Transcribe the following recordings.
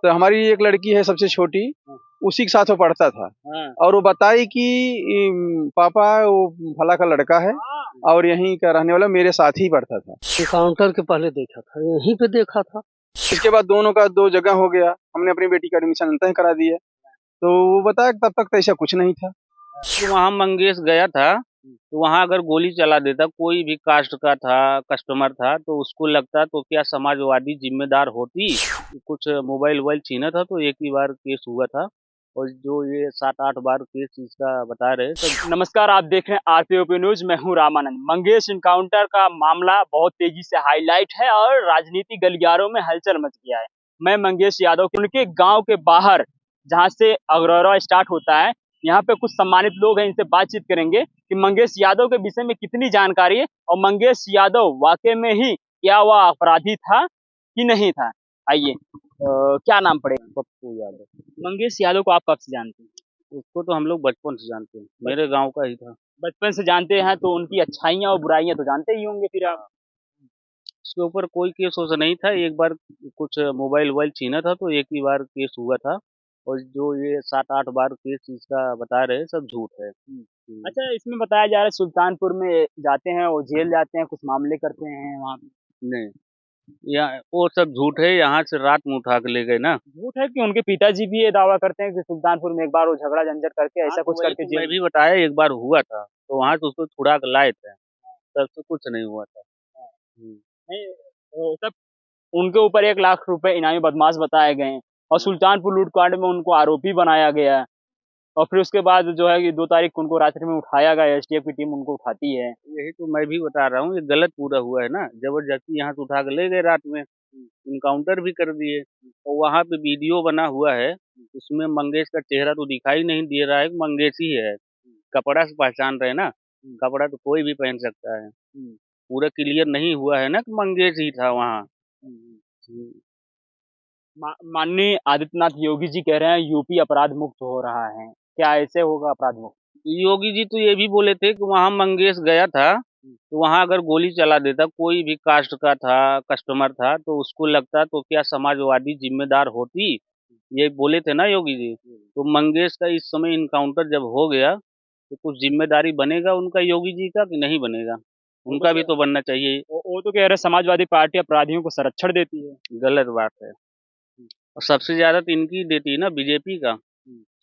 तो हमारी एक लड़की है सबसे छोटी, हाँ। उसी के साथ वो पढ़ता था। हाँ। और वो बताई कि पापा वो फला का लड़का है और यहीं का रहने वाला, मेरे साथ ही पढ़ता था। एनकाउंटर के पहले देखा था, यहीं पे देखा था। इसके बाद दोनों का 2 जगह हो गया। हमने अपनी बेटी का एडमिशन अंततः करा दिया। तो वो बताया कि तब तक तो ऐसा कुछ नहीं था। तो वहाँ मंगेश गया था, तो वहाँ अगर गोली चला देता, कोई भी कास्ट का था, कस्टमर था, तो उसको लगता तो क्या समाजवादी जिम्मेदार होती? कुछ मोबाइल वोबाइल छीना था, तो एक ही बार केस हुआ था। और जो ये 7-8 बार केस इसका बता रहे तो नमस्कार, आप देख रहे हैं आरपीओपी न्यूज। मैं हूं रामानंद। मंगेश इनकाउंटर का मामला बहुत तेजी से हाईलाइट है और राजनीति गलियारों में हलचल मच गया है। मैं मंगेश यादव उनके गांव के बाहर, जहां से अग्रौरा स्टार्ट होता है, यहाँ पे कुछ सम्मानित लोग हैं, इनसे बातचीत करेंगे कि मंगेश यादव के विषय में कितनी जानकारी है और मंगेश यादव वाकई में ही क्या वह अपराधी था कि नहीं था। आइए, क्या नाम पड़ेगा? पप्पू यादव। मंगेश यादव को आप कब से जानते हैं? उसको तो हम लोग बचपन से जानते हैं, मेरे गांव का ही था। बचपन से जानते हैं तो उनकी अच्छाइयाँ और बुराइयां तो जानते ही होंगे फिर आप। उसके ऊपर कोई केस वोस नहीं था। एक बार कुछ मोबाइल वोबाइल छीना था, तो एक ही बार केस हुआ था। और जो ये 7-8 बार केस इसका बता रहे सब झूठ है। अच्छा, इसमें बताया जा रहा है सुल्तानपुर में जाते हैं और जेल जाते हैं, कुछ मामले करते हैं वहाँ पे। नहीं, यहाँ वो सब झूठ है। यहाँ से रात में उठा के ले गए ना। झूठ है कि उनके पिताजी भी ये दावा करते हैं कि सुल्तानपुर में एक बार वो झगड़ा झंझट करके ऐसा कुछ करके मैं जेल। भी बताया एक बार हुआ था, तो वहां से उसको छुड़ा के लाए थे, तब से कुछ नहीं हुआ था। नहीं, वो सब उनके ऊपर 1 लाख रुपए इनामी बदमाश बताए गए हैं और सुल्तानपुर लूटकांड में उनको आरोपी बनाया गया है। और फिर उसके बाद जो है कि 2 तारीख को उनको रात्रि में उठाया गया, एसटीएफ की टीम उनको उठाती है। यही तो मैं भी बता रहा हूँ, ये गलत पूरा हुआ है ना। जबरदस्ती यहाँ से उठा के ले गए रात में, इनकाउंटर भी कर दिए। और वहाँ पे वीडियो बना हुआ है, उसमें मंगेश का चेहरा तो दिखाई नहीं दे रहा है कि मंगेश ही है। कपड़ा से पहचान रहे ना, कपड़ा तो कोई भी पहन सकता है। पूरा क्लियर नहीं हुआ है ना कि मंगेश ही था वहाँ। माननीय आदित्यनाथ योगी जी कह रहे हैं यूपी अपराध मुक्त हो रहा है, क्या ऐसे होगा अपराध मुक्त? योगी जी तो ये भी बोले थे कि वहाँ मंगेश गया था, तो वहाँ अगर गोली चला देता, कोई भी कास्ट का था, कस्टमर था, तो उसको लगता तो क्या समाजवादी जिम्मेदार होती? ये बोले थे ना योगी जी। तो मंगेश का इस समय इनकाउंटर जब हो गया, तो कुछ जिम्मेदारी बनेगा उनका योगी जी का कि नहीं बनेगा? उनका भी तो बनना चाहिए। वो तो कह रहे समाजवादी पार्टी अपराधियों को संरक्षण देती है। गलत बात है। और सबसे ज्यादा तो इनकी देती है ना, बीजेपी का।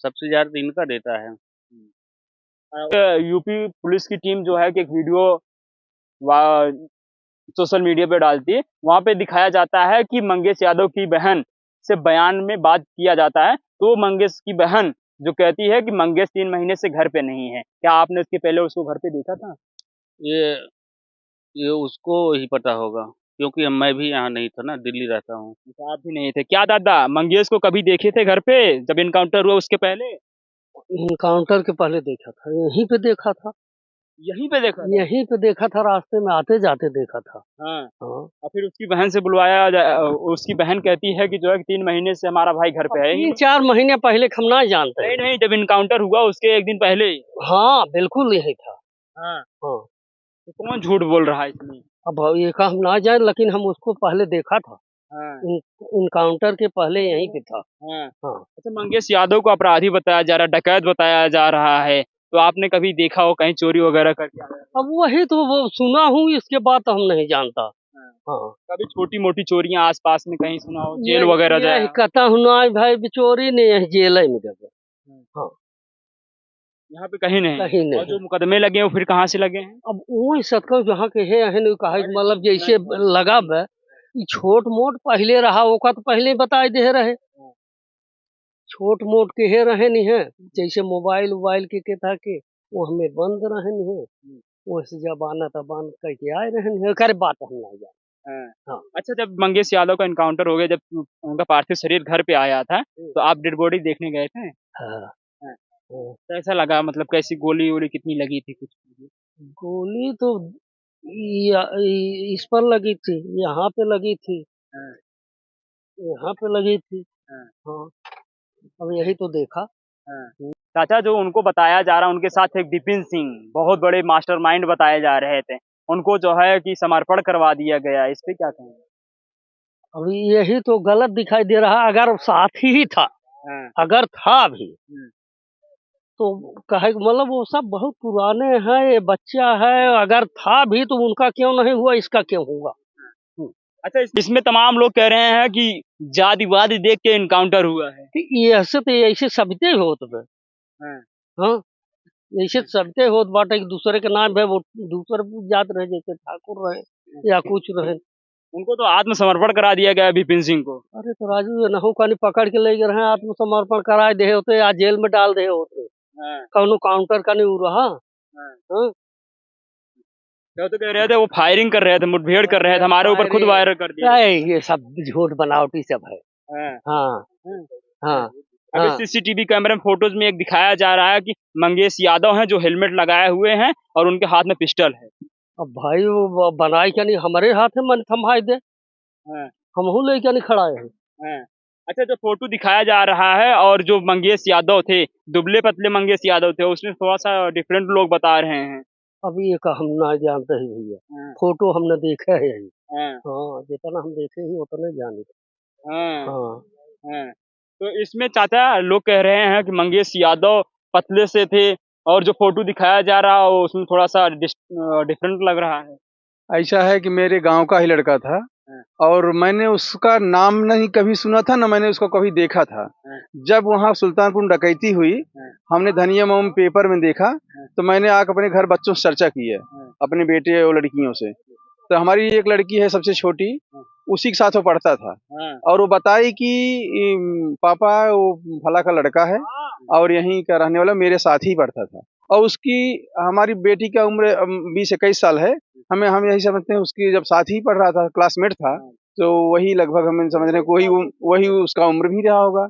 सबसे ज्यादा तो इनका देता है। यूपी पुलिस की टीम जो है कि एक वीडियो सोशल मीडिया पे डालती है, वहां पे दिखाया जाता है कि मंगेश यादव की बहन से बयान में बात किया जाता है, तो मंगेश की बहन जो कहती है कि मंगेश 3 महीने से घर पे नहीं है। क्या आपने इसके पहले उसको घर पे देखा था? ये ये उसको ही पता होगा, क्योंकि मैं भी यहाँ नहीं था ना, दिल्ली रहता हूँ। अच्छा, आप भी नहीं थे क्या दादा? मंगेश को कभी देखे थे घर पे जब इनकाउंटर हुआ उसके पहले? इनकाउंटर के पहले देखा था, यहीं पे देखा था। यहीं पे देखा था? यहीं पे देखा था, रास्ते में आते जाते देखा था। हाँ। हाँ। और फिर उसकी बहन से उसकी बहन कहती है कि जो है कि 3 महीने से हमारा भाई घर पे है ही 3-4 महीने पहले हम ना जानते नहीं। हैं। नहीं, जब इनकाउंटर हुआ उसके एक दिन पहले ही। हाँ, बिल्कुल यही था। हाँ। हाँ। तो कौन झूठ बोल रहा है इसमें? अब ये का हम ना जाए, लेकिन हम उसको पहले देखा था। हाँ। इनकाउंटर के पहले यहीं पे था। हाँ। हाँ। अच्छा, मंगेश यादव को अपराधी बताया जा रहा है, डकैत बताया जा रहा है, तो आपने कभी देखा हो कहीं चोरी वगैरह करके आया? अब वही तो वो सुना हूँ, इसके बाद तो हम नहीं जानता। हाँ। कभी छोटी मोटी चोरियां आसपास में कहीं सुना हो, जेल वगैरह जाया? कहता हूँ ना भाई, बिचौरी ने यही जेल में गए। हाँ। यहाँ पे कहीं नहीं? कहीं नहीं। और जो मुकदमे लगे हैं वो फिर कहाँ से लगे हैं? अब वो सकल जहाँ के है कहा मतलब जैसे लगा बे, ई छोट मोट पहले रहा, ओका तो पहले बताए दे रहे। छोट मोट के है रहे नहीं है, जैसे मोबाइल वोबाइल के था के वो हमें बंद रहे नहीं है, वैसे जबाना तबान करके आए रहे नहीं है। करे बात हम नहीं जाए। हाँ। अच्छा, जब मंगेश यादव का इनकाउंटर हो गया, जब उनका पार्थिव शरीर घर पे आया था, तो आप डेड बॉडी देखने गए थे? हाँ। हाँ। कैसा लगा? मतलब कैसी गोली वोली कितनी लगी थी कुछ? गोली तो इस पर लगी थी, यहाँ पे लगी थी, यहाँ पे लगी थी। हाँ। अब यही तो देखा। चाचा, जो उनको बताया जा रहा है उनके साथ एक विपिन सिंह बहुत बड़े मास्टरमाइंड बताए जा रहे थे, उनको जो है कि समर्पण करवा दिया गया, इस पे क्या कहेंगे? अब यही तो गलत दिखाई दे रहा। अगर साथी ही था, अगर था भी, तो कहे मतलब वो सब बहुत पुराने हैं, ये बच्चा है। अगर था भी तो उनका क्यों नहीं हुआ, इसका क्यों हुआ? अच्छा, इसमें तमाम लोग कह रहे हैं कि जातिवाद देख के इनकाउंटर हुआ है। ये ऐसे तो ऐसे सबते होत बे। हाँ, ऐसे सबते होत बाटे, एक दूसरे के नाम है वो दूसरे जात रहे, जैसे ठाकुर रहे या कुछ रहे। उनको तो आत्मसमर्पण करा दिया गया विपिन सिंह को। अरे तो राजू, ये नहु कानी पकड़ के ले गए रहे, आत्मसमर्पण कराए दे होते या जेल में डाल दे होते। कौनो काउंटर का नहीं उ रहा। हाँ? तो कह रहे थे वो फायरिंग कर रहे थे, मुठभेड़ कर रहे थे, हमारे ऊपर खुद वायरल कर दिया। ये सब झूठ बनावटी सब है। हाँ हाँ अभी हाँ। सीसीटीवी कैमरे में फोटोज में एक दिखाया जा रहा है कि मंगेश यादव हैं जो हेलमेट लगाए हुए हैं और उनके हाथ में पिस्टल है। अब भाई वो बनाई क्या नहीं, हमारे हाथ में मन थमाई दे, हमहू ले क्या नहीं खड़ाए हैं। अच्छा, जो फोटो दिखाया जा रहा है और जो मंगेश यादव थे, दुबले पतले मंगेश यादव थे, उसमें थोड़ा सा डिफरेंट लोग बता रहे हैं। अभी ये का हम ना जानते ही भैया, फोटो हमने देखा है यही। हाँ, जितना हम देखे ही उतना जाने। हाँ। तो इसमें चाचा लोग कह रहे हैं कि मंगेश यादव पतले से थे और जो फोटो दिखाया जा रहा है उसमें थोड़ा सा डिफरेंट लग रहा है। ऐसा है कि मेरे गांव का ही लड़का था और मैंने उसका नाम नहीं कभी सुना था, ना मैंने उसको कभी देखा था। जब वहाँ सुल्तानपुर डकैती हुई, हमने धनिया मोम पेपर में देखा, तो मैंने आकर अपने घर बच्चों से चर्चा की है, अपने बेटे और लड़कियों से। तो हमारी एक लड़की है सबसे छोटी, उसी के साथ वो पढ़ता था और वो बताई कि पापा वो फला का लड़का है और यहीं का रहने वाला, मेरे साथ ही पढ़ता था। और उसकी, हमारी बेटी का उम्र 20-21 साल है। हम यही समझते हैं उसकी, जब साथ ही पढ़ रहा था, क्लासमेट था, तो वही लगभग हम समझ रहे हैं वही वही उसका उम्र भी रहा होगा।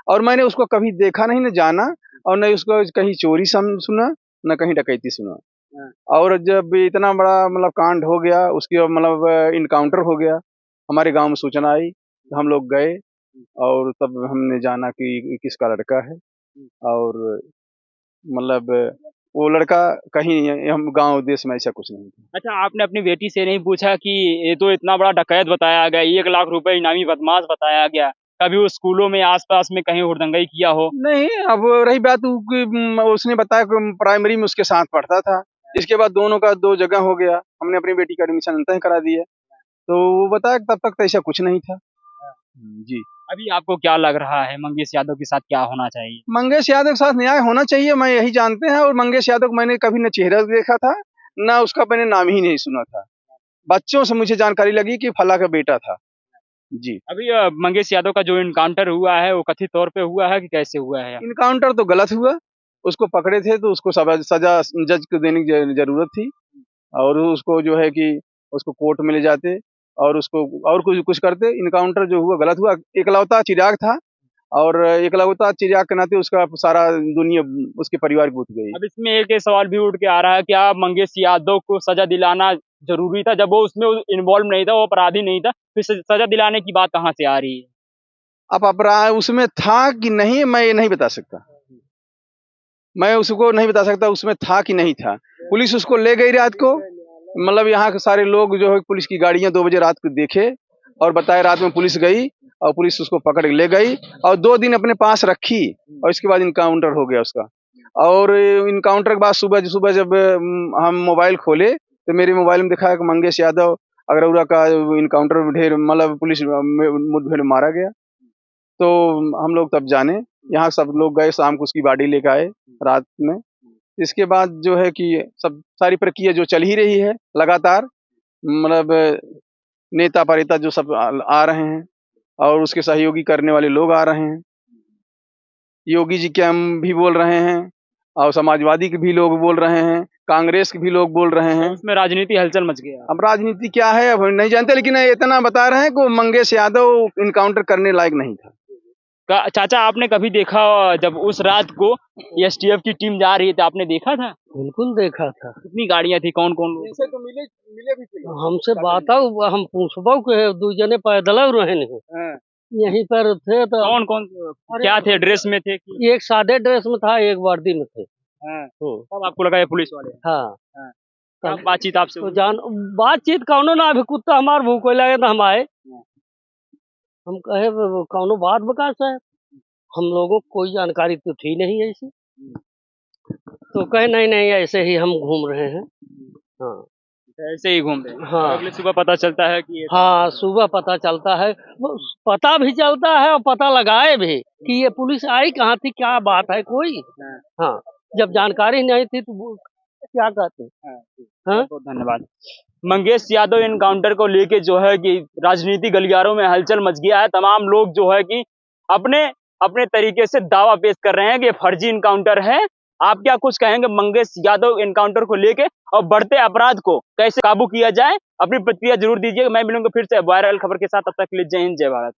और मैंने उसको कभी देखा नहीं, न जाना, और न उसको कहीं चोरी सुना, न कहीं डकैती सुना। और जब इतना बड़ा मतलब कांड हो गया, उसकी मतलब इनकाउंटर हो गया, हमारे गांव में सूचना आई, तो हम लोग गए और तब हमने जाना कि किसका लड़का है। और मतलब वो लड़का कहीं, हम गांव देश में ऐसा कुछ नहीं था। अच्छा, आपने अपनी बेटी से नहीं पूछा कि ये तो इतना बड़ा डकैत बताया गया, 1 लाख रुपए इनामी बदमाश बताया गया, कभी वो स्कूलों में आसपास में कहीं हुड़दंगई किया हो? नहीं, अब रही बात उसने बताया कि प्राइमरी में उसके साथ पढ़ता था, इसके बाद दोनों का 2 जगह हो गया, हमने अपनी बेटी का एडमिशन अंत करा दिया, तो वो बताया तब तक तो ऐसा कुछ नहीं था। जी। अभी आपको क्या लग रहा है मंगेश यादव के साथ क्या होना चाहिए? मंगेश यादव के साथ न्याय होना चाहिए, मैं यही जानते हैं। और मंगेश यादव को मैंने कभी न चेहरा देखा था, न उसका मैंने नाम ही नहीं सुना था। बच्चों से मुझे जानकारी लगी कि फला का बेटा था। जी। अभी मंगेश यादव का जो इनकाउंटर हुआ है वो कथित तौर पे हुआ है कि कैसे हुआ है? इनकाउंटर तो गलत हुआ, उसको पकड़े थे तो उसको सजा जज को देने की जरूरत थी, और उसको जो है कि उसको कोर्ट में ले जाते और उसको और कुछ कुछ करते। इनकाउंटर जो हुआ गलत हुआ। एकलौता चिराग था और एकलौता चिराग के नाते उसका सारा दुनिया उसके परिवार की बुत गई। अब इसमें एक सवाल भी उठ के आ रहा है, क्या मंगेश यादव को सजा दिलाना जरूरी था? जब वो उसमें इन्वॉल्व नहीं था, वो अपराधी नहीं था, फिर सजा दिलाने की बात कहाँ से आ रही है? अब अपराध उसमें था कि नहीं, मैं ये नहीं बता सकता। मैं उसको नहीं बता सकता उसमें था कि नहीं था। पुलिस उसको ले गई रात को, मतलब यहाँ के सारे लोग जो है पुलिस की गाड़ियां 2 बजे रात को देखे और बताए, रात में पुलिस गई और पुलिस उसको पकड़ के ले गई और 2 दिन अपने पास रखी और इसके बाद इनकाउंटर हो गया उसका। और इनकाउंटर के बाद सुबह सुबह जब हम मोबाइल खोले तो मेरे मोबाइल में दिखाया कि मंगेश यादव अगरौरा का इनकाउंटर ढेर मतलब पुलिस मुठभेड़ में मारा गया। तो हम लोग तब जाने, यहाँ सब लोग गए, शाम को उसकी बॉडी लेकर आए रात में। इसके बाद जो है कि सब सारी प्रक्रिया जो चल ही रही है लगातार, मतलब नेता परिता जो सब आ रहे हैं और उसके सहयोगी करने वाले लोग आ रहे हैं। योगी जी के हम भी बोल रहे हैं और समाजवादी के भी लोग बोल रहे हैं, कांग्रेस के भी लोग बोल रहे हैं। उसमें राजनीति हलचल मच गया। अब राजनीति क्या है अब नहीं जानते, लेकिन इतना बता रहे हैं कि मंगेश यादव इनकाउंटर करने लायक नहीं था। चाचा, आपने कभी देखा जब उस रात को एसटीएफ की टीम जा रही थी, आपने देखा था? बिल्कुल देखा था। कितनी गाड़ियां थी, कौन कौन लोग? इनसे तो मिले भी थे। हमसे बात हम पूछबो के 2 जने पैदल रहे नहीं, यहीं पर थे। तो कौन कौन क्या थे, ड्रेस में थे कि? एक सादे ड्रेस में था, एक वर्दी में थे। तब आपको लगा ये पुलिस वाले? हाँ। तब बातचीत आपसे तो जान बातचीत कौनो ना, अभी कुत्ता हमार भूख लगे तो हम आए। हम कहे कौनो बात बका साहब, हम लोगों को कोई जानकारी तो थी नहीं ऐसी। तो कहे नहीं नहीं ऐसे ही हम घूम रहे हैं। हाँ ऐसे ही घूम रहे हैं। हाँ अगले सुबह पता चलता है कि हाँ, सुबह पता चलता है, वो पता भी चलता है और पता लगाए भी कि ये पुलिस आई कहाँ थी, क्या बात है कोई। हाँ, जब जानकारी नहीं थी तो वो क्या कहते। हाँ बहुत धन्यवाद। मंगेश यादव एनकाउंटर को लेके जो है कि राजनीति गलियारों में हलचल मच गया है। तमाम लोग जो है कि अपने अपने तरीके से दावा पेश कर रहे हैं कि ये फर्जी एनकाउंटर है। आप क्या कुछ कहेंगे मंगेश यादव एनकाउंटर को लेके और बढ़ते अपराध को कैसे काबू किया जाए? अपनी प्रतिक्रिया जरूर दीजिएगा। मैं मिलूंगा फिर से वायरल खबर के साथ, तब तक के लिए जय हिंद जय भारत।